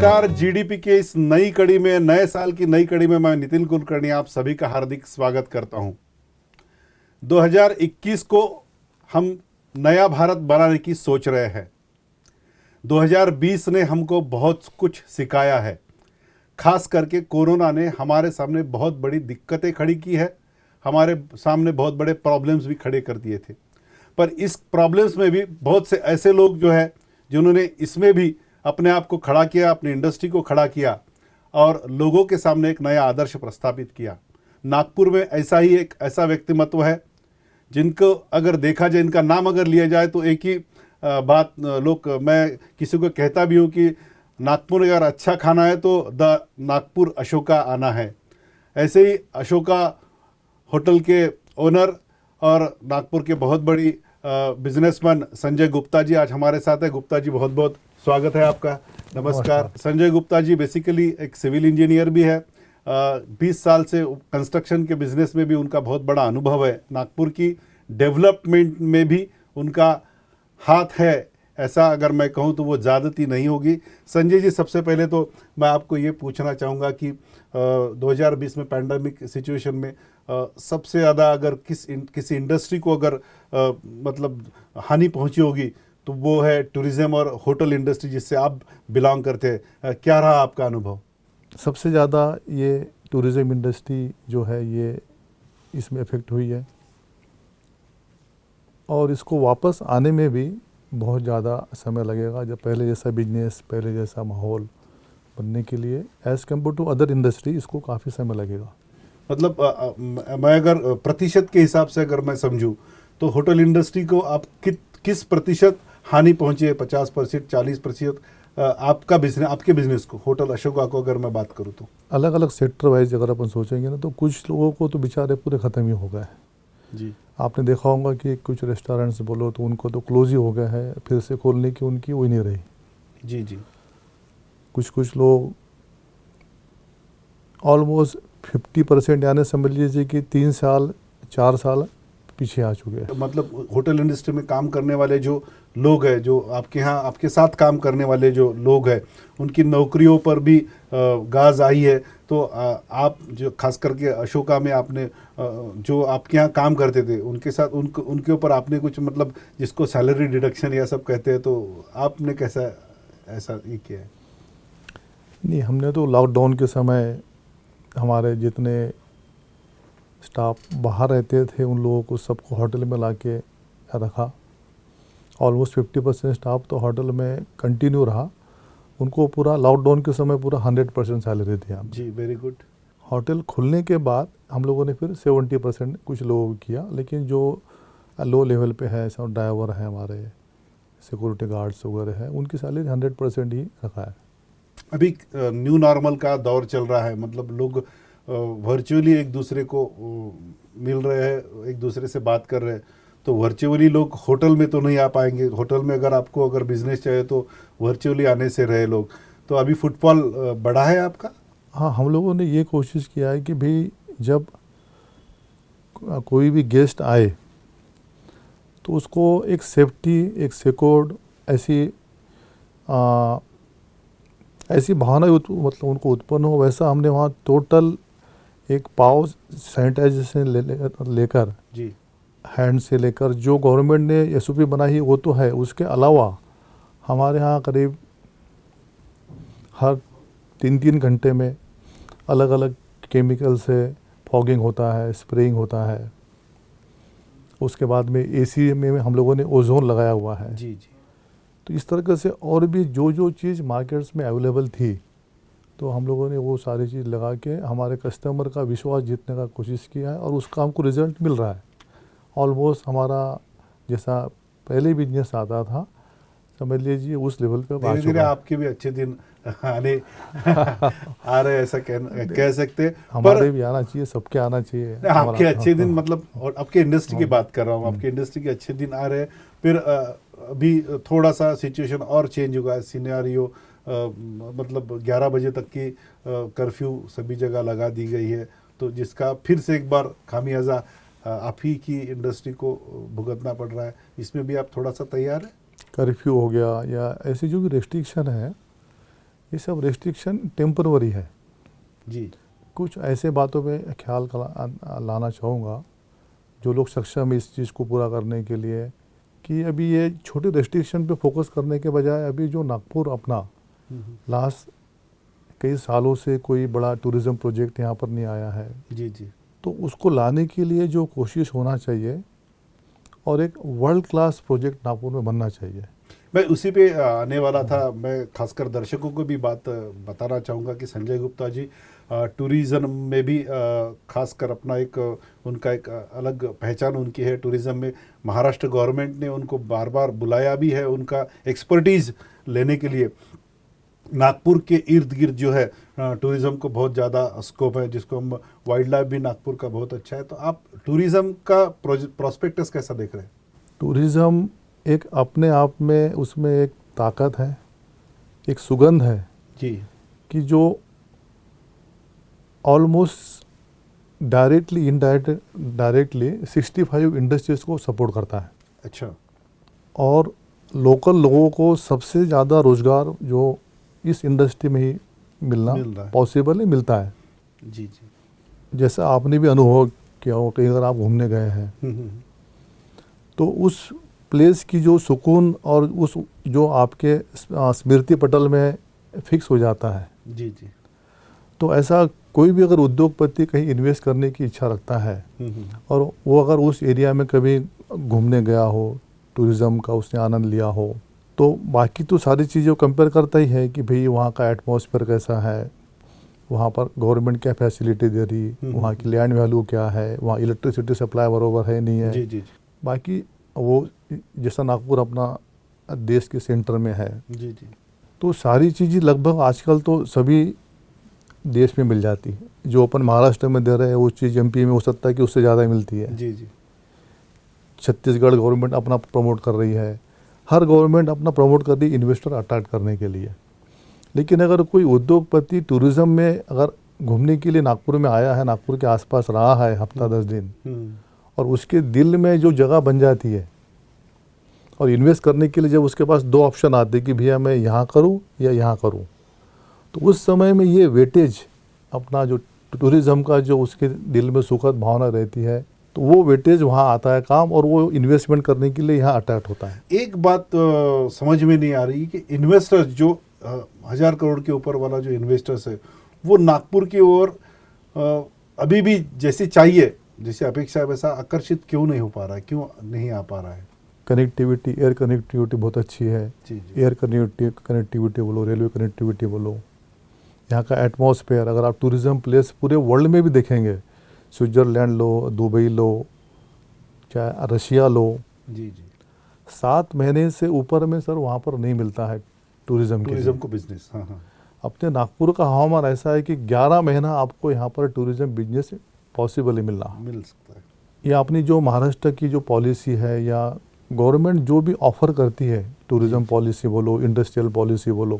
नमस्कार। जीडीपी के इस नई कड़ी में, नए साल की नई कड़ी में मैं नितिन कुलकर्णी आप सभी का हार्दिक स्वागत करता हूं। 2021 को हम नया भारत बनाने की सोच रहे हैं। 2020 ने हमको बहुत कुछ सिखाया है। खास करके कोरोना ने हमारे सामने बहुत बड़ी दिक्कतें खड़ी की है, हमारे सामने बहुत बड़े प्रॉब्लम्स भी खड़े कर दिए थे। पर इस प्रॉब्लम्स में भी बहुत से ऐसे लोग जो है जिन्होंने इसमें भी अपने आप को खड़ा किया, अपनी इंडस्ट्री को खड़ा किया और लोगों के सामने एक नया आदर्श प्रस्थापित किया। नागपुर में ऐसा ही एक ऐसा व्यक्तिमत्व है जिनको अगर देखा जाए, इनका नाम अगर लिया जाए तो एक ही बात लोग, मैं किसी को कहता भी हूँ कि नागपुर में अगर अच्छा खाना है तो द नागपुर अशोका आना है। ऐसे ही अशोका होटल के ओनर और नागपुर के बहुत बड़ी बिजनेसमैन संजय गुप्ता जी आज हमारे साथ है। गुप्ता जी, बहुत बहुत स्वागत है आपका। नमस्कार। संजय गुप्ता जी बेसिकली एक सिविल इंजीनियर भी है। 20 साल से कंस्ट्रक्शन के बिजनेस में भी उनका बहुत बड़ा अनुभव है। नागपुर की डेवलपमेंट में भी उनका हाथ है, ऐसा अगर मैं कहूँ तो वो ज़्यादती नहीं होगी। संजय जी, सबसे पहले तो मैं आपको ये पूछना चाहूँगा कि 2020 में पैंडमिक सिचुएशन में सबसे ज़्यादा अगर किसी इंडस्ट्री को अगर मतलब हानि पहुँची होगी तो वो है टूरिज़्म और होटल इंडस्ट्री जिससे आप बिलोंग करते हैं। क्या रहा आपका अनुभव? सबसे ज़्यादा ये टूरिज़्म इंडस्ट्री जो है ये इसमें इफ़ेक्ट हुई है और इसको वापस आने में भी बहुत ज़्यादा समय लगेगा। जब पहले जैसा बिजनेस, पहले जैसा माहौल बनने के लिए as compare to other industry इसको काफ़ी समय लगेगा। मतलब मैं अगर प्रतिशत के हिसाब से अगर मैं समझूं तो होटल इंडस्ट्री को आप किस प्रतिशत हानि पहुंची है? 50%, 40%? आपका बिजनेस, आपके बिजनेस को, होटल अशोका को अगर मैं बात करूं तो अलग अलग सेक्टर वाइज अगर अपन सोचेंगे ना तो कुछ लोगों को तो बेचारे पूरे ख़त्म ही हो गए हैं जी। आपने देखा होगा कि कुछ रेस्टोरेंट्स बोलो तो उनको तो क्लोज ही हो गए हैं, फिर से खोलने की उनकी वही नहीं रही। जी जी। कुछ लोग ऑलमोस्ट 50% यानी समझ लीजिए कि 3 साल 4 साल पीछे आ चुके हैं। मतलब होटल इंडस्ट्री में काम करने वाले जो लोग हैं, जो आपके यहाँ आपके साथ काम करने वाले जो लोग हैं, उनकी नौकरियों पर भी गाज आई है। तो आप जो खास करके अशोका में आपने जो आपके यहाँ काम करते थे उनके साथ उनके ऊपर आपने कुछ मतलब जिसको सैलरी डिडक्शन या सब कहते हैं, तो आपने कैसा ऐसा ये किया है? नहीं, हमने तो लॉकडाउन के समय हमारे जितने स्टाफ बाहर रहते थे उन लोगों को सबको होटल में ला के रखा। ऑलमोस्ट 50% स्टाफ तो होटल में कंटिन्यू रहा। उनको पूरा लॉकडाउन के समय पूरा 100% सैलरी दी हम। जी, वेरी गुड। होटल खुलने के बाद हम लोगों ने फिर 70% कुछ लोगों को किया, लेकिन जो लो लेवल पे है, सब ड्राइवर हैं, हमारे सिक्योरिटी गार्ड्स वगैरह हैं, उनकी सैलरी 100% ही रखा है। अभी न्यू नॉर्मल का दौर चल रहा है, मतलब लोग वर्चुअली एक दूसरे को मिल रहे हैं, एक दूसरे से बात कर रहे हैं। तो वर्चुअली लोग होटल में तो नहीं आ पाएंगे। होटल में अगर आपको अगर बिजनेस चाहिए तो वर्चुअली आने से रहे लोग। तो अभी फुटफॉल बढ़ा है आपका? हाँ, हम लोगों ने ये कोशिश किया है कि भाई जब कोई भी गेस्ट आए तो उसको एक सेफ्टी, एक सिक्योर्ड ऐसी भावना मतलब उनको उत्पन्न हो, वैसा हमने वहाँ टोटल एक पाव सैनिटाइजेशन लेकर जी। हैंड से लेकर जो गवर्नमेंट ने एसओपी बनाई वो तो है, उसके अलावा हमारे यहाँ करीब हर 3-3 घंटे में अलग अलग केमिकल से फॉगिंग होता है, स्प्रेइंग होता है। उसके बाद में एसी में हम लोगों ने ओजोन लगाया हुआ है। जी जी। तो इस तरह से और भी जो चीज़ मार्केट्स में अवेलेबल थी तो हम लोगों ने वो सारी चीज़ लगा के हमारे कस्टमर का विश्वास जीतने का कोशिश किया है और उसका हमको रिजल्ट मिल रहा है। ऑलमोस्ट हमारा जैसा पहले बिजनेस आता था समझ लीजिए उस लेवल पे धीरे धीरे आपके भी अच्छे दिन आने आ रहे, ऐसा कह सकते हैं। हमारे भी आना चाहिए, सबके आना चाहिए। आपके अच्छे दिन मतलब, और आपके इंडस्ट्री की बात कर रहा हूँ, आपके इंडस्ट्री के अच्छे दिन आ रहे हैं। फिर अभी थोड़ा सा सिचुएशन और चेंज हुआ है, सिनेरियो मतलब 11 बजे तक की कर्फ्यू सभी जगह लगा दी गई है, तो जिसका फिर से एक बार खामियाजा आप ही की इंडस्ट्री को भुगतना पड़ रहा है। इसमें भी आप थोड़ा सा तैयार हैं? कर्फ्यू हो गया या ऐसी जो भी रेस्ट्रिक्शन है, ये सब रेस्ट्रिक्शन टेम्परवरी है। जी कुछ ऐसे बातों पे ख्याल लाना चाहूँगा जो लोग सक्षम है इस चीज़ को पूरा करने के लिए, कि अभी ये छोटे रेस्ट्रिक्शन पे फोकस करने के बजाय अभी जो नागपुर अपना लास्ट कई सालों से कोई बड़ा टूरिज़्म प्रोजेक्ट यहाँ पर नहीं आया है, जी जी तो उसको लाने के लिए जो कोशिश होना चाहिए और एक वर्ल्ड क्लास प्रोजेक्ट नागपुर में बनना चाहिए। मैं उसी पे आने वाला था। मैं खासकर दर्शकों को भी बात बताना चाहूँगा कि संजय गुप्ता जी टूरिज़्म में भी खासकर अपना एक उनका एक अलग पहचान उनकी है टूरिज़्म में। महाराष्ट्र गवर्नमेंट ने उनको बार बार बुलाया भी है उनका एक्सपर्टीज़ लेने के लिए। नागपुर के इर्द गिर्द जो है टूरिज़्म को बहुत ज़्यादा स्कोप है, जिसको हम वाइल्ड लाइफ भी नागपुर का बहुत अच्छा है। तो आप टूरिज़्म का प्रोस्पेक्टस कैसा देख रहे हैं? टूरिज़्म एक अपने आप में उसमें एक ताकत है, एक सुगंध है जी कि जो ऑलमोस्ट डायरेक्टली डायरेक्टली 65 इंडस्ट्रीज़ को सपोर्ट करता है। अच्छा। और लोकल लोगों को सबसे ज़्यादा रोज़गार जो इस इंडस्ट्री में ही मिल रहा है। पॉसिबल ही मिलता है। जी जी जैसा आपने भी अनुभव किया हो, कहीं अगर आप घूमने गए हैं तो उस प्लेस की जो सुकून और उस जो आपके स्मृति पटल में फिक्स हो जाता है। जी जी तो ऐसा कोई भी अगर उद्योगपति कहीं इन्वेस्ट करने की इच्छा रखता है और वो अगर उस एरिया में कभी घूमने गया हो, टूरिज़्म का उसने आनंद लिया हो, तो बाकी तो सारी चीज़ें कंपेयर करता ही है कि भाई वहाँ का एटमॉस्फेयर कैसा है, वहाँ पर गवर्नमेंट क्या फैसिलिटी दे रही, वहाँ की लैंड वैल्यू क्या है, वहाँ इलेक्ट्रिसिटी सप्लाई बरोबर है नहीं है। जी जी बाकी वो जैसा नागपुर अपना देश के सेंटर में है, जी जी तो सारी चीज़ें लगभग आजकल तो सभी देश में मिल जाती है। जो अपन महाराष्ट्र में दे रहे हैं वो चीज़ एमपी में हो सकता है कि उससे ज़्यादा मिलती है। जी जी छत्तीसगढ़ गवर्नमेंट अपना प्रमोट कर रही है, हर गवर्नमेंट अपना प्रमोट कर रही है इन्वेस्टर अट्रैक्ट करने के लिए। लेकिन अगर कोई उद्योगपति टूरिज़्म में अगर घूमने के लिए नागपुर में आया है, नागपुर के आसपास रहा है हफ्ता 10 दिन, और उसके दिल में जो जगह बन जाती है और इन्वेस्ट करने के लिए जब उसके पास दो ऑप्शन आते हैं कि भैया मैं यहाँ करूँ या यहाँ करूँ, तो उस समय में ये वेटेज अपना जो टूरिज़्म का जो उसके दिल में सुखद भावना रहती है, तो वो वेटेज वहाँ आता है काम, और वो इन्वेस्टमेंट करने के लिए यहाँ अट्रैक्ट होता है। एक बात समझ में नहीं आ रही कि इन्वेस्टर्स जो 1000 करोड़ के ऊपर वाला जो इन्वेस्टर्स है वो नागपुर की ओर अभी भी जैसे चाहिए, जैसे अपेक्षा है वैसा आकर्षित क्यों नहीं हो पा रहा है, क्यों नहीं आ पा रहा है? कनेक्टिविटी, एयर कनेक्टिविटी बहुत अच्छी है। जी जी एयर कनेक्टिविटी बोलो, रेलवे कनेक्टिविटी बोलो, यहाँ का एटमॉस्फेयर अगर आप टूरिज़्म प्लेस पूरे वर्ल्ड में भी देखेंगे, स्विट्ज़रलैंड लो, दुबई लो, चाहे रशिया लो, जी जी 7 महीने से ऊपर में सर वहाँ पर नहीं मिलता है टूरिज़्म के लिए। को बिजनेस। हाँ हाँ अपने नागपुर का हवामान ऐसा है कि 11 महीना आपको यहाँ पर टूरिज़्म बिजनेस पॉसिबल ही मिल सकता है। या अपनी जो महाराष्ट्र की जो पॉलिसी है या गवर्नमेंट जो भी ऑफ़र करती है, टूरिज़्म पॉलिसी बोलो, इंडस्ट्रियल पॉलिसी बोलो,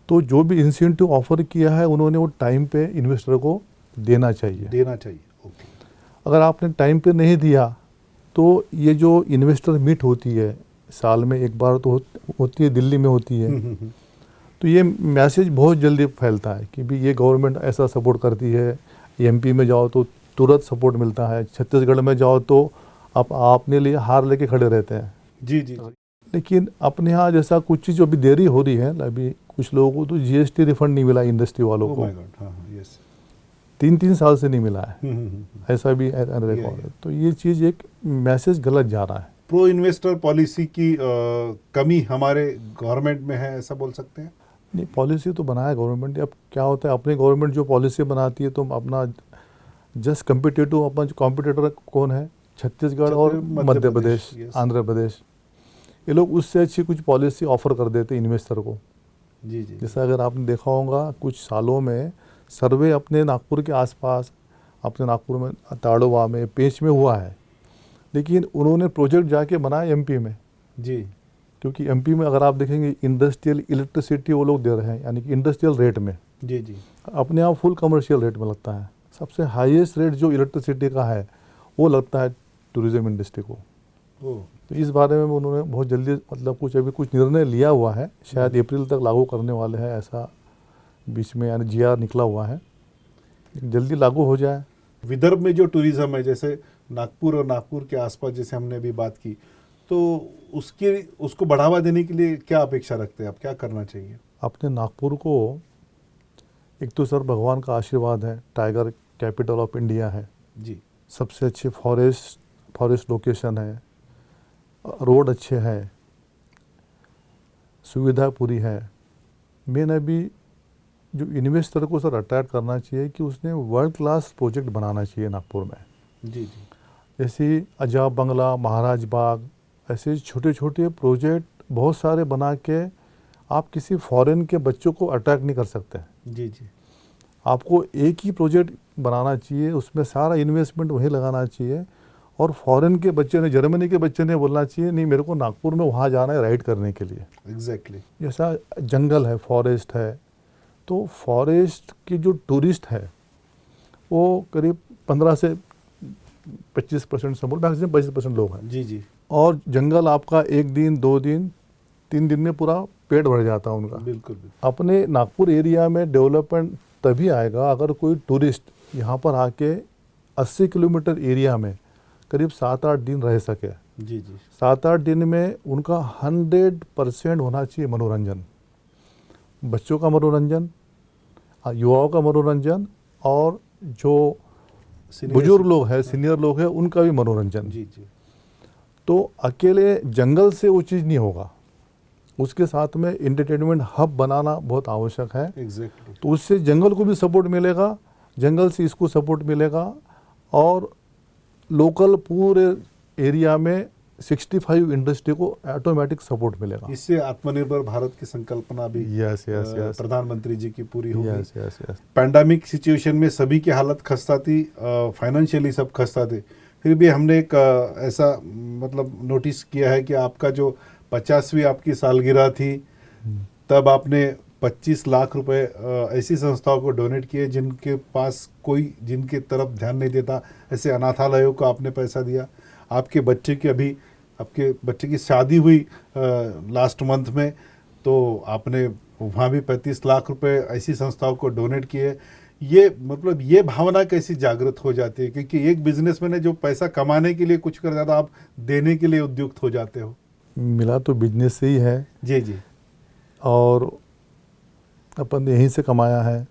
तो जो भी इंसेंटिव ऑफ़र किया है उन्होंने वो टाइम पे इन्वेस्टर को देना चाहिए। ओके। अगर आपने टाइम पे नहीं दिया तो ये जो इन्वेस्टर मीट होती है साल में एक बार तो होती है, दिल्ली में होती है, तो ये मैसेज बहुत जल्दी फैलता है कि भी ये गवर्नमेंट ऐसा सपोर्ट करती है। एमपी में जाओ तो तुरंत सपोर्ट मिलता है, छत्तीसगढ़ में जाओ तो आप अपने लिए हार लेके खड़े रहते हैं। जी जी लेकिन अपने यहाँ जैसा कुछ चीज़ अभी देरी हो रही है, अभी कुछ लोगों को तो जीएसटी रिफंड नहीं मिला इंडस्ट्री वालों को, 3-3 साल से नहीं मिला है, ऐसा भी रिकॉर्ड है। तो ये चीज़ एक मैसेज गलत जा रहा है। प्रो इन्वेस्टर पॉलिसी की कमी हमारे गवर्नमेंट में है, ऐसा बोल सकते हैं? नहीं, पॉलिसी तो बनाया गवर्नमेंट। अब क्या होता है, अपनी गवर्नमेंट जो पॉलिसी बनाती है तो अपना जस्ट कम्पिटिटिव, अपना जो कॉम्पिटिटर कौन है, छत्तीसगढ़ और मध्य प्रदेश, आंध्र प्रदेश, ये लोग उससे अच्छी कुछ पॉलिसी ऑफर कर देते हैं इन्वेस्टर को। जी जी जैसा अगर आपने देखा होगा कुछ सालों में सर्वे अपने नागपुर के आसपास, अपने नागपुर में ताड़ोवा में, पेंच में हुआ है, लेकिन उन्होंने प्रोजेक्ट जाके बनाया एमपी में। जी क्योंकि एमपी में अगर आप देखेंगे इंडस्ट्रियल इलेक्ट्रिसिटी वो लोग दे रहे हैं, यानी कि इंडस्ट्रियल रेट में। जी जी अपने आप फुल कमर्शियल रेट में लगता है। सबसे हाईएस्ट रेट जो इलेक्ट्रिसिटी का है वो लगता है टूरिज़्म इंडस्ट्री को। तो इस बारे में उन्होंने बहुत जल्दी मतलब कुछ निर्णय लिया हुआ है, शायद अप्रैल तक लागू करने वाले हैं, ऐसा बीच में यानी GR निकला हुआ है, जल्दी लागू हो जाए। विदर्भ में जो टूरिज्म है, जैसे नागपुर और नागपुर के आसपास जैसे हमने अभी बात की, तो उसको बढ़ावा देने के लिए क्या अपेक्षा रखते हैं आप, क्या करना चाहिए? अपने नागपुर को एक तो सर भगवान का आशीर्वाद है, टाइगर कैपिटल ऑफ इंडिया है जी, सबसे अच्छे फॉरेस्ट लोकेशन है, रोड अच्छे हैं, सुविधा पूरी है। मेन अभी जो इन्वेस्टर को सर अट्रैक्ट करना चाहिए कि उसने वर्ल्ड क्लास प्रोजेक्ट बनाना चाहिए नागपुर में। जी जी, जैसे अजाब बंगला, महाराज बाग, ऐसे छोटे छोटे प्रोजेक्ट बहुत सारे बना के आप किसी फॉरेन के बच्चों को अट्रैक्ट नहीं कर सकते। जी जी, आपको एक ही प्रोजेक्ट बनाना चाहिए, उसमें सारा इन्वेस्टमेंट वहीं लगाना चाहिए, और फॉरेन के बच्चे ने, जर्मनी के बच्चे ने बोलना चाहिए नहीं मेरे को नागपुर में वहाँ जाना है राइड करने के लिए। एग्जैक्टली। जैसा जंगल है, फॉरेस्ट है, तो फॉरेस्ट के जो टूरिस्ट है वो करीब 15 से 25% समझ, मैक्सिमम 25% लोग हैं। जी जी, और जंगल आपका 1 दिन 2 दिन 3 दिन में पूरा पेट भर जाता है उनका। बिल्कुल बिल्कुल। अपने नागपुर एरिया में डेवलपमेंट तभी आएगा अगर कोई टूरिस्ट यहाँ पर आके 80 किलोमीटर एरिया में करीब 7-8 दिन रह सके। जी जी, 7-8 दिन में उनका 100% होना चाहिए मनोरंजन, बच्चों का मनोरंजन, युवाओं का मनोरंजन, और जो बुजुर्ग लोग हैं, सीनियर लोग हैं, उनका भी मनोरंजन। जी जी, तो अकेले जंगल से वो चीज़ नहीं होगा, उसके साथ में एंटरटेनमेंट हब बनाना बहुत आवश्यक है। एग्जैक्टली। तो उससे जंगल को भी सपोर्ट मिलेगा, जंगल से इसको सपोर्ट मिलेगा, और लोकल पूरे एरिया में 65 इंडस्ट्री को ऑटोमेटिक सपोर्ट मिलेगा। इससे आत्मनिर्भर भारत की संकल्पना भी यस यस यस प्रधानमंत्री जी की पूरी होगी। Yes yes yes. Pandemic situation में सभी की हालत खस्ता थी, फाइनेंशियली सब खस्ता थे, फिर भी हमने एक ऐसा मतलब नोटिस किया है कि आपका जो 50वीं आपकी सालगिरह थी, तब आपने 25 लाख रुपए ऐसी संस्थाओं को डोनेट किए जिनके पास कोई, जिनके तरफ ध्यान नहीं देता, ऐसे अनाथालयों को आपने पैसा दिया। आपके बच्चे की शादी हुई लास्ट मंथ में, तो आपने वहाँ भी 35 लाख रुपए ऐसी संस्थाओं को डोनेट किए। ये मतलब ये भावना कैसी जागृत हो जाती है, क्योंकि एक बिजनेसमैन है जो पैसा कमाने के लिए कुछ कर जाता, आप देने के लिए उद्युक्त हो जाते हो। मिला तो बिजनेस से ही है जी जी, और अपन यहीं से कमाया है,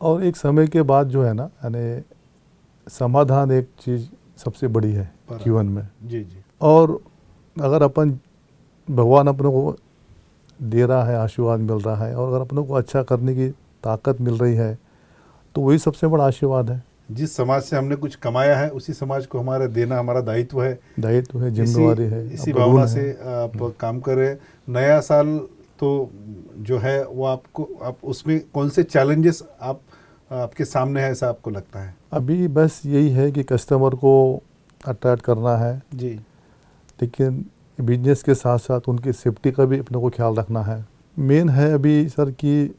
और एक समय के बाद जो है ना, यानी समाधान एक चीज़ सबसे बड़ी है जीवन में। जी जी, और अगर अपन, भगवान अपने को दे रहा है, आशीर्वाद मिल रहा है, और अगर अपनों को अच्छा करने की ताकत मिल रही है, तो वही सबसे बड़ा आशीर्वाद है। जिस समाज से हमने कुछ कमाया है उसी समाज को हमारा देना हमारा दायित्व है, जिम्मेवारी है। इसी भावना से आप काम कर रहे हैं। नया साल तो जो है वो आप उसमें कौन से चैलेंजेस आपके सामने है, ऐसा आपको लगता है? अभी बस यही है कि कस्टमर को अट्रैक्ट करना है जी, लेकिन बिजनेस के साथ साथ उनकी सेफ्टी का भी अपने को ख्याल रखना है। मेन है अभी सर कि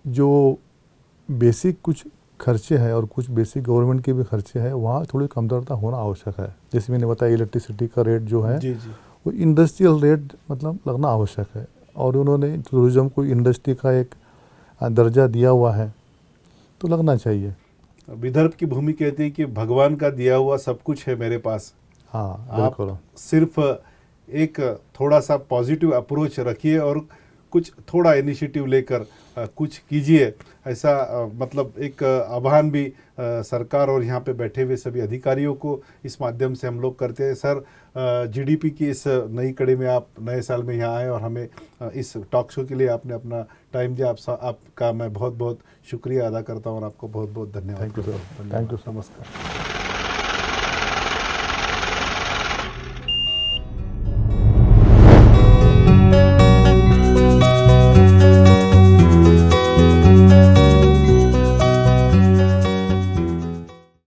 जो बेसिक कुछ खर्चे हैं और कुछ बेसिक गवर्नमेंट के भी खर्चे हैं, वहाँ थोड़ी कमतरता होना आवश्यक है। जैसे मैंने बताया, इलेक्ट्रिसिटी का रेट जो है जी जी, वो इंडस्ट्रियल रेट मतलब लगना आवश्यक है, और उन्होंने टूरिज़्म को इंडस्ट्री का एक दर्जा दिया हुआ है, तो लगना चाहिए। विदर्भ की भूमि कहती है कि भगवान का दिया हुआ सब कुछ है मेरे पास। हाँ आप बिल्कुल। सिर्फ एक थोड़ा सा पॉजिटिव अप्रोच रखिए और कुछ थोड़ा इनिशिएटिव लेकर कुछ कीजिए, ऐसा मतलब एक आह्वान भी सरकार और यहाँ पे बैठे हुए सभी अधिकारियों को इस माध्यम से हम लोग करते हैं। सर, जीडीपी की इस नई कड़ी में आप नए साल में यहाँ आए और हमें इस टॉक शो के लिए आपने अपना टाइम दिया, आपका मैं बहुत बहुत शुक्रिया अदा करता हूँ और आपको बहुत बहुत धन्यवाद। Thank you sir, thank you, नमस्कार।